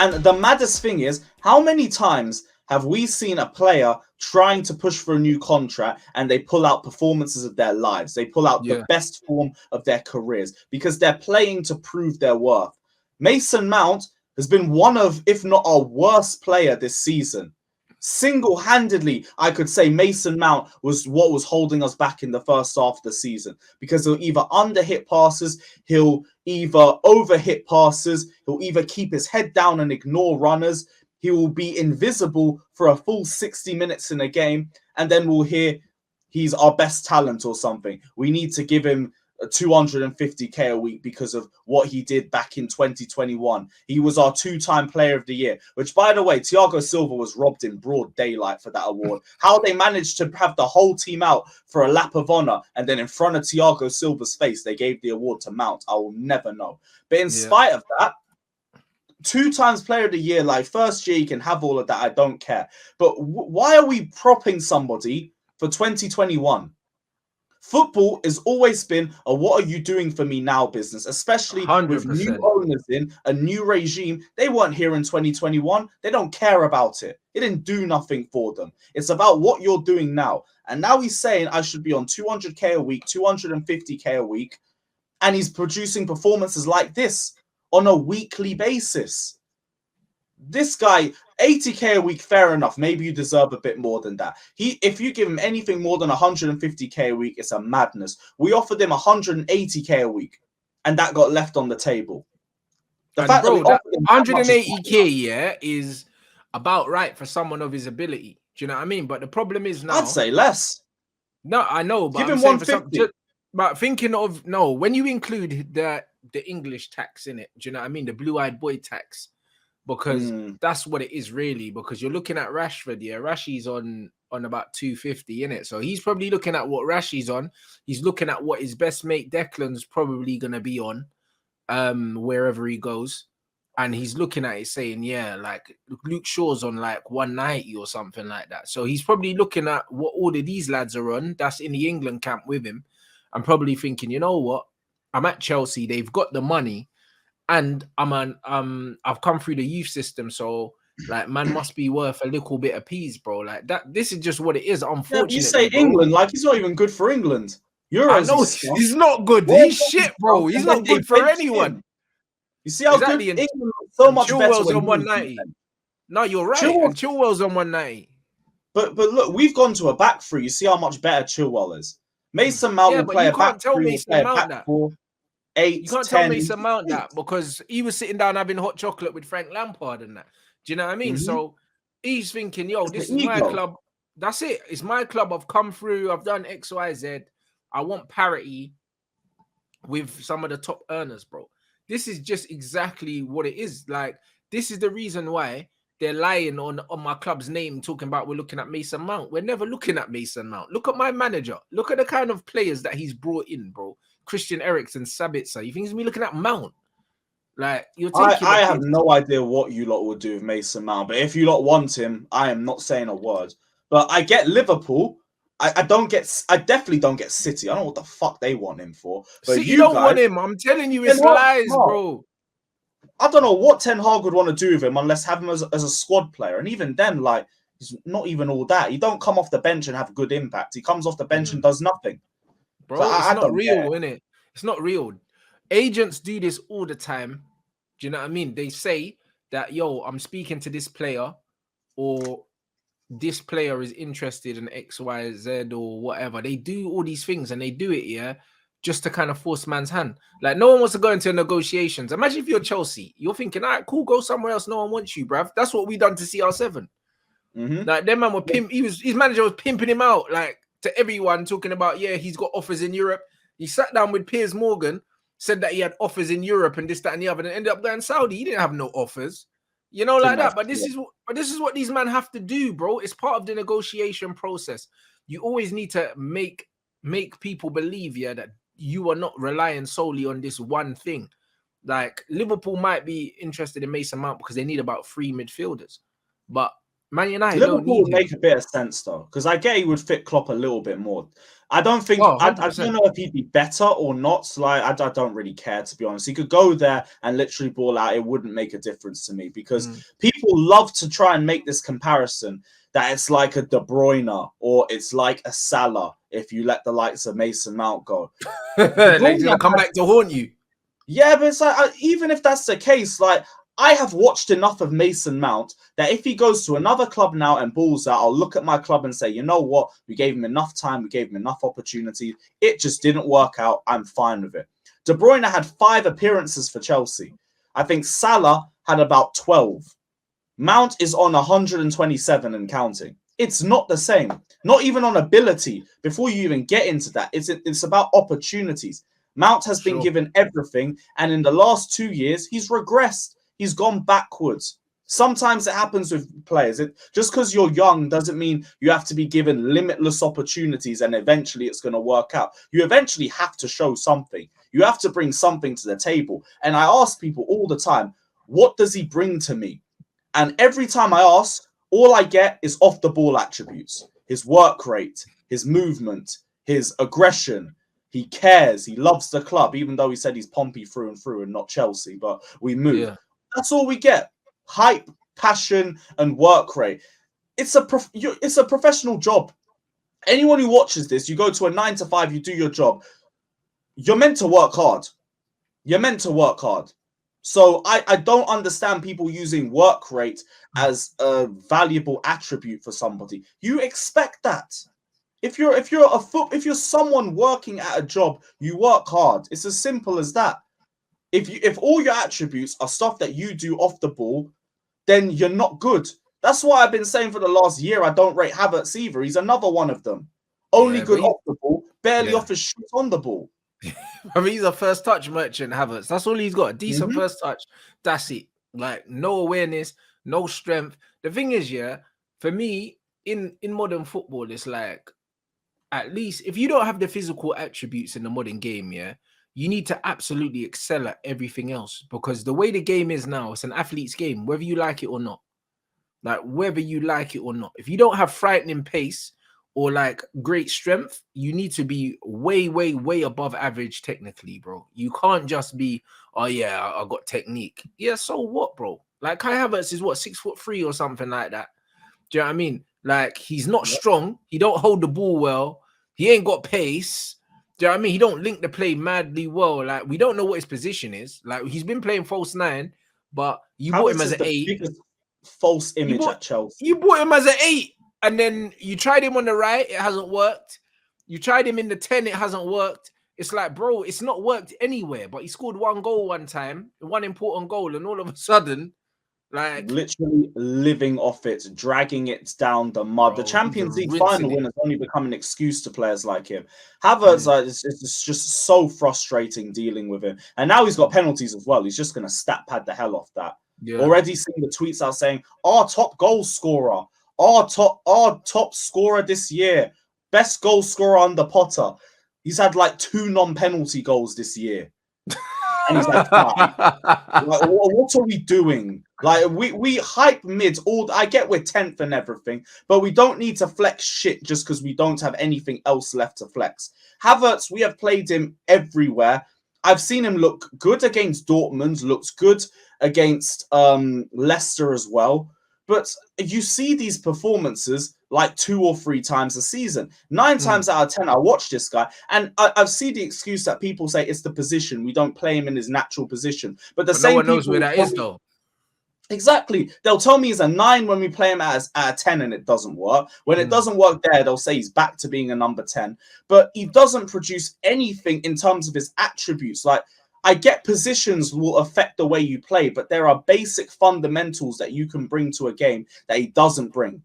And the maddest thing is, how many times have we seen a player trying to push for a new contract and they pull out performances of their lives? They pull out the best form of their careers because they're playing to prove their worth. Mason Mount has been one of, if not our worst player this season. Single-handedly, I could say Mason Mount was what was holding us back in the first half of the season because he'll either under-hit passes, he'll either over-hit passes, he'll either keep his head down and ignore runners, he will be invisible for a full 60 minutes in a game, and then we'll hear he's our best talent or something. We need to give him 250k a week because of what he did back in 2021. He was our two-time player of the year, which, by the way, Thiago Silva was robbed in broad daylight for that award. How they managed to have the whole team out for a lap of honor and then in front of Thiago Silva's face, they gave the award to Mount, I will never know. But in spite of that, 2 times player of the year, like first year, you can have all of that. I don't care. But why are we propping somebody for 2021? Football has always been a what are you doing for me now business, especially 100%. With new owners in, a new regime. They weren't here in 2021. They don't care about it. It didn't do nothing for them. It's about what you're doing now. And now he's saying I should be on 200k a week, 250k a week, and he's producing performances like this on a weekly basis. This guy, 80k a week, fair enough. Maybe you deserve a bit more than that. If you give him anything more than 150k a week, it's a madness. We offered him 180k a week, and that got left on the table. The fact that 180k, is about right for someone of his ability. Do you know what I mean? But the problem is now, I'd say less. No, I know, but give him 150. But thinking of when you include the English tax in it, do you know what I mean? The blue-eyed boy tax. Because that's what it is really. Because you're looking at Rashford, Rashi's on about 250 in it, so he's probably looking at what Rashi's on. He's looking at what his best mate Declan's probably gonna be on, wherever he goes, and he's looking at it saying, yeah, like Luke Shaw's on like 190 or something like that. So he's probably looking at what all of these lads are on. That's in the England camp with him. I'm probably thinking, you know what? I'm at Chelsea. They've got the money. And I've come through the youth system, so like man must be worth a little bit of peas, bro. Like that. This is just what it is. Unfortunately, you say bro. England, like he's not even good for England. I know he's not good. He's shit, bro. He's not good for anyone. You see how good England is so much better on 190. No, you're right. And Chilwell's on 190. But look, we've gone to a back three. You see how much better Chilwell is. Mason Mount will play a back three. You can't tell Mason Mount that because he was sitting down having hot chocolate with Frank Lampard and that. Do you know what I mean? So he's thinking, yo, this is my club. That's it. It's my club. I've come through. I've done X, Y, Z. I want parity with some of the top earners, bro. This is just exactly what it is. Like, this is the reason why they're lying on my club's name, talking about we're looking at Mason Mount. We're never looking at Mason Mount. Look at my manager. Look at the kind of players that he's brought in, bro. Christian Eriksen, Sabitzer. You think he's gonna be looking at Mount? Like, you're taking I have no idea what you lot will do with Mason Mount, but if you lot want him, I am not saying a word. But I get Liverpool. I definitely don't get City. I don't know what the fuck they want him for. But City don't want him. I'm telling you, it's lies, bro. I don't know what Ten Hag would want to do with him unless have him as a squad player. And even then, like, he's not even all that. He don't come off the bench and have good impact. He comes off the bench and does nothing. Bro, so it's not real, innit? It's not real. Agents do this all the time. Do you know what I mean? They say that, yo, I'm speaking to this player, or this player is interested in X, Y, Z, or whatever. They do all these things and they do it, just to kind of force man's hand. Like, no one wants to go into negotiations. Imagine if you're Chelsea. You're thinking, all right, cool, go somewhere else. No one wants you, bruv. That's what we done to CR7. Like, them man were his manager was pimping him out, like, to everyone, talking about, he's got offers in Europe. He sat down with Piers Morgan, said that he had offers in Europe and this, that, and the other, and ended up going Saudi. He didn't have no offers, like that. But this is what these men have to do, bro. It's part of the negotiation process. You always need to make people believe, that you are not relying solely on this one thing. Like, Liverpool might be interested in Mason Mount because they need about 3 midfielders, but Man United don't Liverpool need would him. make a bit of sense though, because I get he would fit Klopp a little bit more. I don't think Oh, I don't know if he'd be better or not. Like I don't really care, to be honest. He could go there and literally ball out. It wouldn't make a difference to me because people love to try and make this comparison that it's like a De Bruyne or it's like a Salah if you let the likes of Mason Mount go. Like he's gonna come back to haunt you. Yeah, but it's like even if that's the case, like I have watched enough of Mason Mount that if he goes to another club now and balls out, I'll look at my club and say, you know what? We gave him enough time. We gave him enough opportunity. It just didn't work out. I'm fine with it. De Bruyne had 5 appearances for Chelsea. I think Salah had about 12. Mount is on 127 and counting. It's not the same. Not even on ability. Before you even get into that, it's about opportunities. Mount has been given everything, and in the last 2 years, he's regressed. He's gone backwards. Sometimes it happens with players. Just because you're young doesn't mean you have to be given limitless opportunities and eventually it's going to work out. You eventually have to show something. You have to bring something to the table. And I ask people all the time, what does he bring to me? And every time I ask, all I get is off the ball attributes. His work rate, his movement, his aggression. He cares. He loves the club, even though he said he's Pompey through and through and not Chelsea. But we move. Yeah. That's all we get. Hype, passion, and work rate. It's a professional job. Anyone who watches this, you go to a 9 to 5, you do your job. You're meant to work hard. You're meant to work hard. So I don't understand people using work rate as a valuable attribute for somebody. You expect that. If you're someone working at a job, you work hard. It's as simple as that. If all your attributes are stuff that you do off the ball, then you're not good. That's why I've been saying for the last year I don't rate Havertz either. He's another one of them. Only good off the ball, barely off his shit on the ball. I mean, he's a first touch merchant, Havertz. That's all he's got. A decent first touch. That's it. Like, no awareness, no strength. The thing is, for me, in modern football, it's like, at least if you don't have the physical attributes in the modern game, you need to absolutely excel at everything else, because the way the game is now, it's an athlete's game, whether you like it or not. Like, whether you like it or not. If you don't have frightening pace or like great strength, you need to be way, way, way above average technically, bro. You can't just be, oh yeah, I got technique. Yeah, so what, bro? Like Kai Havertz is what, 6'3" or something like that. Do you know what I mean? Like, he's not strong. He don't hold the ball well. He ain't got pace. Do you know what I mean? He don't link the play madly well. Like, we don't know what his position is. Like, he's been playing false 9, but you bought him as an 8. False image at Chelsea. You bought him as an 8, and then you tried him on the right. It hasn't worked. You tried him in the 10. It hasn't worked. It's like, bro, it's not worked anywhere. But he scored 1 goal one time, one important goal, and all of a sudden, like, literally living off it, dragging it down the mud. Bro, the Champions League final win has only become an excuse to players like him. Havertz, it's just so frustrating dealing with him. And now he's got penalties as well. He's just going to stat pad the hell off that. Already seeing the tweets out saying, our top goal scorer, our top scorer this year, best goal scorer under Potter. He's had like 2 non-penalty goals this year. And he's like, like, what are we doing? Like, we hype mids all. I get we're 10th and everything, but we don't need to flex shit just because we don't have anything else left to flex. Havertz, we have played him everywhere. I've seen him look good against Dortmund, looks good against Leicester as well. But you see these performances like 2 or 3 times a season. 9 times out of 10, I watch this guy, and I've seen the excuse that people say it's the position. We don't play him in his natural position. But the same no one knows where that is, though. Exactly. They'll tell me he's a 9 when we play him at a 10 and it doesn't work. When it doesn't work there, they'll say he's back to being a number 10. But he doesn't produce anything in terms of his attributes. Like, I get positions will affect the way you play, but there are basic fundamentals that you can bring to a game that he doesn't bring.